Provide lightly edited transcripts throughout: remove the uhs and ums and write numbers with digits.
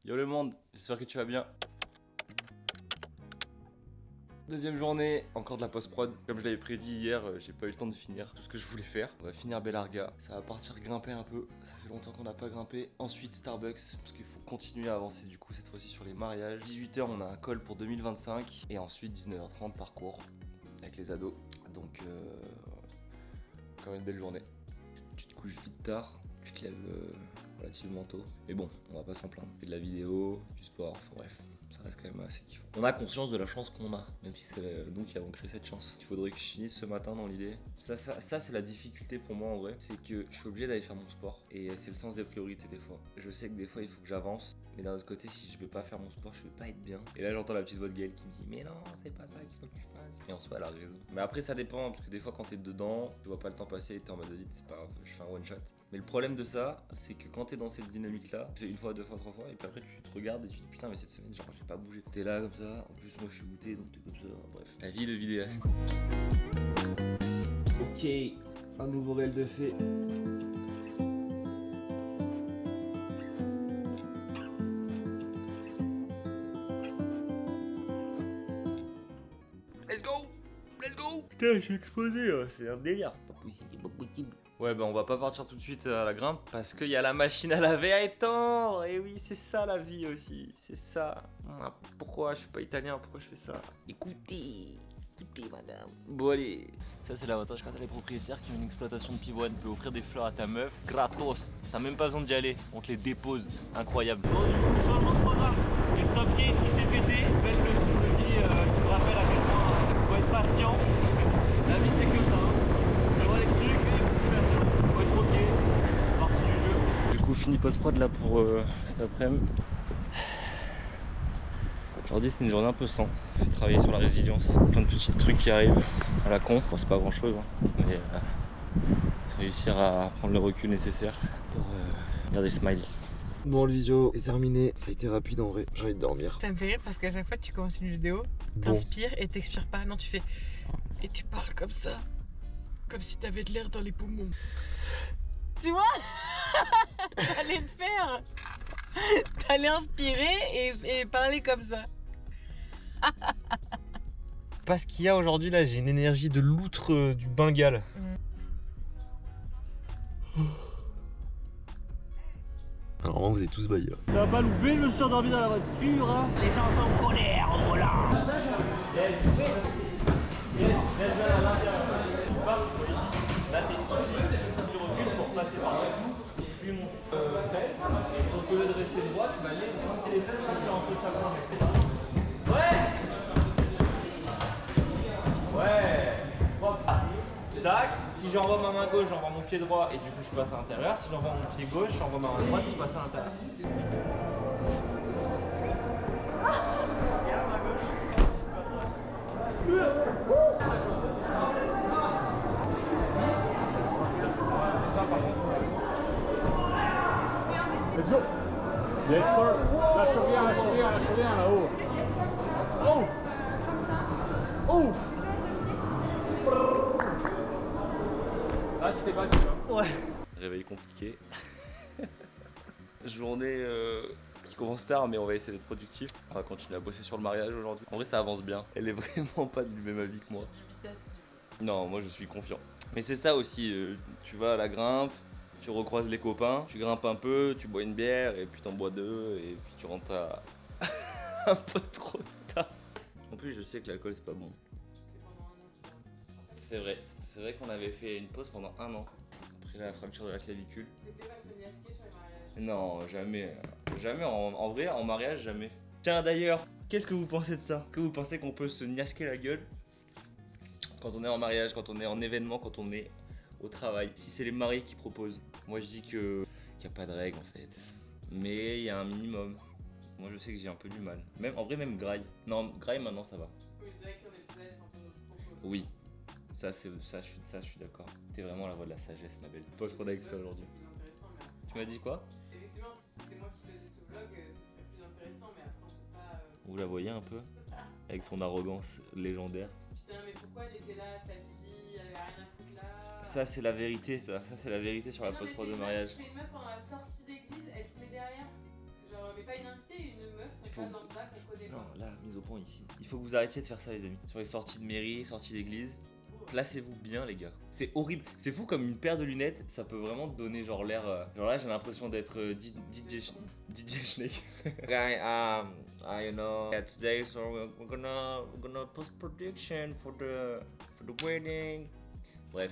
Yo le monde, j'espère que tu vas bien. Deuxième journée, encore de la post-prod. Comme je l'avais prédit hier, j'ai pas eu le temps de finir tout ce que je voulais faire. On va finir Belarga, ça va partir grimper un peu. Ça fait longtemps qu'on n'a pas grimpé. Ensuite Starbucks, parce qu'il faut continuer à avancer du coup cette fois-ci sur les mariages. 18h, on a un call pour 2025. Et ensuite 19h30, parcours avec les ados. Donc, encore une belle journée. Tu te couches vite tard, tu te lèves relativement tôt. Mais bon, on va pas s'en plaindre. On fait de la vidéo, du sport, enfin bref. Ça reste quand même assez kiffant. On a conscience de la chance qu'on a, même si c'est nous qui avons créé cette chance. Il faudrait que je finisse ce matin dans l'idée. Ça c'est la difficulté pour moi en vrai. C'est que je suis obligé d'aller faire mon sport. Et c'est le sens des priorités des fois. Je sais que des fois il faut que j'avance. Mais d'un autre côté, si je vais pas faire mon sport, je vais pas être bien. Et là j'entends la petite voix de Gaëlle qui me dit mais non, c'est pas ça qu'il faut que tu fasses. Et en soi elle a raison. Mais après ça dépend, parce que des fois quand t'es dedans, tu vois pas le temps passer et t'es en mode vas-y, c'est pas grave, je fais un one shot. Mais le problème de ça, c'est que quand t'es dans cette dynamique là, tu fais une fois, deux fois, trois fois, et puis après tu te regardes et tu te dis putain mais cette semaine genre j'ai pas bougé. T'es là comme ça, en plus moi je suis goûté donc t'es comme ça, bref. La vie de vidéaste. Ok, un nouveau réel de fait. Let's go! Let's go! Putain, je suis explosé là, c'est un délire. Pas possible, pas possible. Ouais, bah on va pas partir tout de suite à la grimpe parce qu'il y a la machine à laver à étendre. Et oui, c'est ça la vie aussi, c'est ça. Pourquoi je suis pas italien, pourquoi je fais ça? Écoutez madame. Bon allez. Ça c'est l'avantage quand t'as les propriétaires qui ont une exploitation de pivoine. Tu peux offrir des fleurs à ta meuf gratos. T'as même pas besoin d'y aller, on te les dépose. Incroyable. Bon du coup, changement de programme. Et le top case qui s'est pété. Belle leçon de vie qui me rappelle à quel point faut être patient. La vie c'est que ça. On voit les trucs, les situations. Faut être ok. C'est partie du jeu. Du coup fini post-prod là pour cet après-midi. Aujourd'hui c'est une journée un peu sans, je vais travailler sur la résilience, plein de petits trucs qui arrivent à la con, bon, c'est pas grand chose, hein, mais réussir à prendre le recul nécessaire pour garder smile. Bon le vidéo est terminé, ça a été rapide en vrai, j'ai envie de dormir. Ça me fait rire parce qu'à chaque fois que tu commences une vidéo, t'inspires et t'expires pas, non tu fais et tu parles comme ça, comme si t'avais de l'air dans les poumons. Tu vois? T'allais le faire, t'allais inspirer et parler comme ça. Parce qu'il y a aujourd'hui là, j'ai une énergie de loutre du Bengale. Alors vous êtes tous baillés là. Ça va pas louper, je me suis endormi dans la voiture. Hein. Les gens sont en colère au volant. Là t'es ici, tu recules pour passer par dessous, puis monter. Presse, et au lieu de rester droit, tu vas laisser les fesses entre chaque main. Ouais. Propre. Tac. Si j'envoie ma main gauche, j'envoie mon pied droit et du coup je passe à l'intérieur. Si j'envoie mon pied gauche, j'envoie ma main droite et je passe à l'intérieur. Let's go! Yes sir! Lâche rien là-haut! Oh! Oh! Là tu t'es battu hein? Ouais. Réveil compliqué. Journée qui commence tard mais on va essayer d'être productif. On va continuer à bosser sur le mariage aujourd'hui. En vrai ça avance bien. Elle est vraiment pas du même avis que moi. Non, moi je suis confiant. Mais c'est ça aussi, tu vas à la grimpe, tu recroises les copains, tu grimpes un peu, tu bois une bière et puis t'en bois deux et puis tu rentres à un peu trop tard. En plus je sais que l'alcool c'est pas bon. C'est vrai qu'on avait fait une pause pendant 1 an. Après la fracture de la clavicule. T'étais pas se niasquer sur les mariages? Non, jamais. Jamais, en vrai, en mariage, jamais. Tiens d'ailleurs, qu'est-ce que vous pensez de ça? Que vous pensez qu'on peut se niasquer la gueule quand on est en mariage, quand on est en événement, quand on est au travail? Si c'est les mariés qui proposent, moi je dis qu'il n'y a pas de règle en fait. Mais il y a un minimum. Moi je sais que j'ai un peu du mal. Même, en vrai, même graille. Non, graille maintenant ça va. Oui, c'est vrai qu'on est peut-être quand on nous propose. Oui. Ça, je suis d'accord. T'es vraiment la voix de la sagesse, ma belle. Pose pour avec ça aujourd'hui. Tu m'as dit quoi? Effectivement, si c'était moi qui faisais ce vlog, ce serait plus intéressant, mais après on peut pas. Vous la voyez un peu? Avec son arrogance légendaire. Putain, mais pourquoi elle était là, celle-ci? Elle avait rien à foutre là. Ça, c'est la vérité, ça. Ça, c'est la vérité sur la post-prod de mariage. C'est une meuf pendant la sortie d'église, elle se met derrière. Genre, mais pas une invitée, une meuf Il qu'on faut- pas lambda qu'on connaît Non, pas. là, mise au point ici. Il faut que vous arrêtiez de faire ça, les amis. Sur les sorties de mairie, sorties d'église, placez-vous bien, les gars. C'est horrible. C'est fou comme une paire de lunettes, ça peut vraiment te donner genre l'air. Genre là, j'ai l'impression d'être DJ Snake. Guy, you know, yeah, today, so we're gonna post production for the wedding. Bref.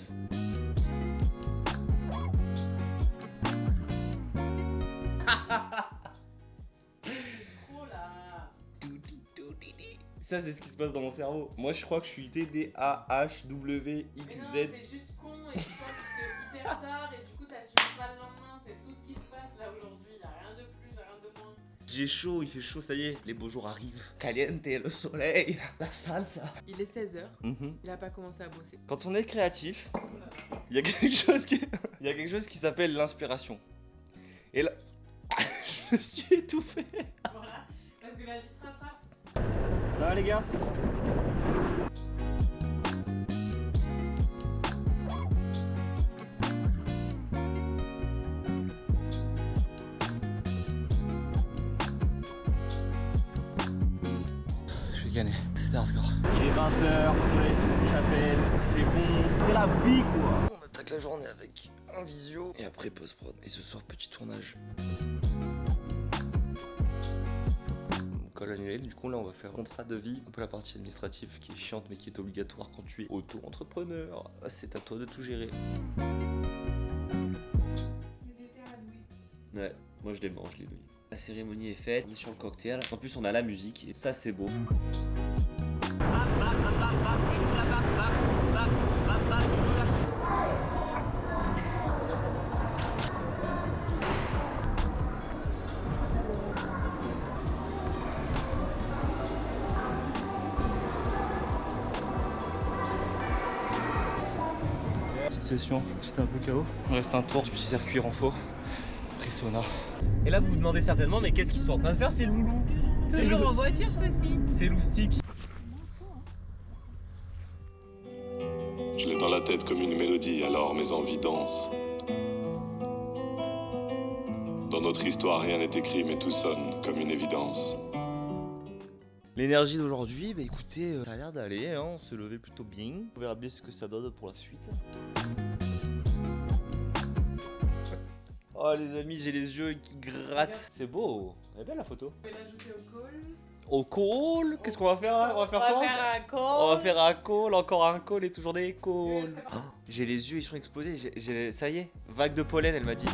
Trop là. Ça, c'est ce qui se passe dans mon cerveau. Moi, je crois que je suis TDAHWXZ. Mais non, c'est juste con et tu penses que c'est hyper tard et du coup t'assumes pas le lendemain. C'est tout ce qui se passe là aujourd'hui. Y'a rien de plus, y'a rien de moins. J'ai chaud, il fait chaud, ça y est, les beaux jours arrivent. Caliente, le soleil, la salsa. Il est 16h, Mhm. il a pas commencé à bosser. Quand on est créatif, il y a quelque chose qui s'appelle l'inspiration. Et là, je me suis étouffé. Voilà, parce que la vie te rattrape. Ça va les gars? Je suis gagné, c'était hardcore. Il est 20h, le soleil se couche à peine, il fait bon, c'est la vie quoi. On attaque la journée avec un visio et après post-prod. Et ce soir, petit tournage. Col annuel, du coup là on va faire contrat de vie, un peu la partie administrative qui est chiante mais qui est obligatoire quand tu es auto-entrepreneur. C'est à toi de tout gérer. Ouais, moi je les mange les nouilles. La cérémonie est faite, on est sur le cocktail. En plus on a la musique et ça c'est beau. Petite session, j'étais un peu KO. Il reste un tour du petit circuit renfort. Après sauna. Et là vous vous demandez certainement mais qu'est-ce qu'ils sont en train de faire ces loulous? Toujours en voiture ceci. C'est loustique. Je l'ai dans la tête comme une mélodie, alors mes envies dansent. Dans notre histoire, rien n'est écrit, mais tout sonne comme une évidence. L'énergie d'aujourd'hui, bah écoutez, ça a l'air d'aller, hein, on se levait plutôt bien. On verra bien ce que ça donne pour la suite. Oh les amis, j'ai les yeux qui grattent. C'est beau, elle est belle la photo. Je vais l'ajouter au call. Au call, qu'est-ce qu'on va faire hein? On va faire quoi? un call. On va faire un call, encore un call et toujours des calls. Ouais, c'est Oh, j'ai les yeux, ils sont explosés. Ça y est, vague de pollen, elle m'a dit.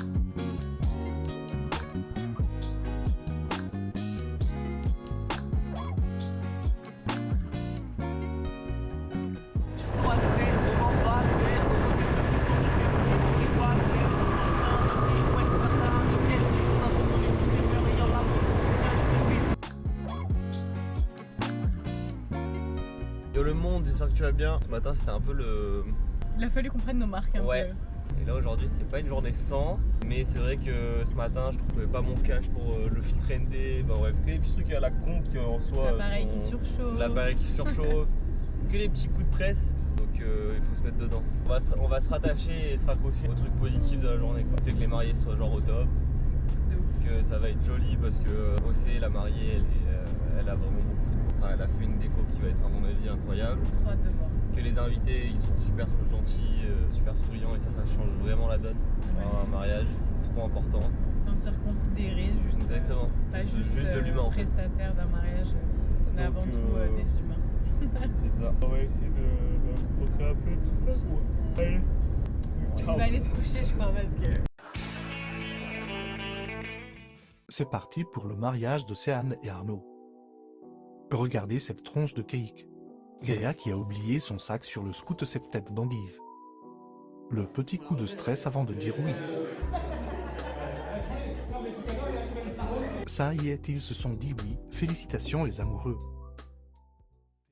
Yo le monde, j'espère que tu vas bien. Ce matin c'était un peu le... Il a fallu qu'on prenne nos marques un Ouais. peu. Et là aujourd'hui c'est pas une journée sans, mais c'est vrai que ce matin je trouvais pas mon cache pour le filtre ND, bah bref, que les petits trucs à la con qui en soi L'appareil qui sont- surchauffe. L'appareil qui surchauffe, que les petits coups de presse, donc il faut se mettre dedans. On va se rattacher et se raccrocher au truc positif de la journée quoi. Fait que les mariés soient genre au top, De ouf. que ça va être joli parce que Océ, la mariée, elle a vraiment beaucoup de... Enfin, elle a fait une déco qui va être à mon avis incroyable. Trop hâte de voir. Que les invités ils sont super gentils, super souriants et ça change vraiment la donne. Ouais. Un mariage, trop important. Sentir considéré, juste. Exactement. Pas Juste juste, de l'humain, en fait. prestataire d'un mariage. On est Donc, avant tout des humains. C'est ça. On va essayer de montrer un peu tout ça. Allez. Il va aller se coucher, je crois, parce que. C'est parti pour le mariage de Céane et Arnaud. Regardez cette tronche de cake. Gaïa qui a oublié son sac sur le scout septet d'endive. Le petit coup de stress avant de dire oui. Ça y est, ils se sont dit oui. Félicitations les amoureux.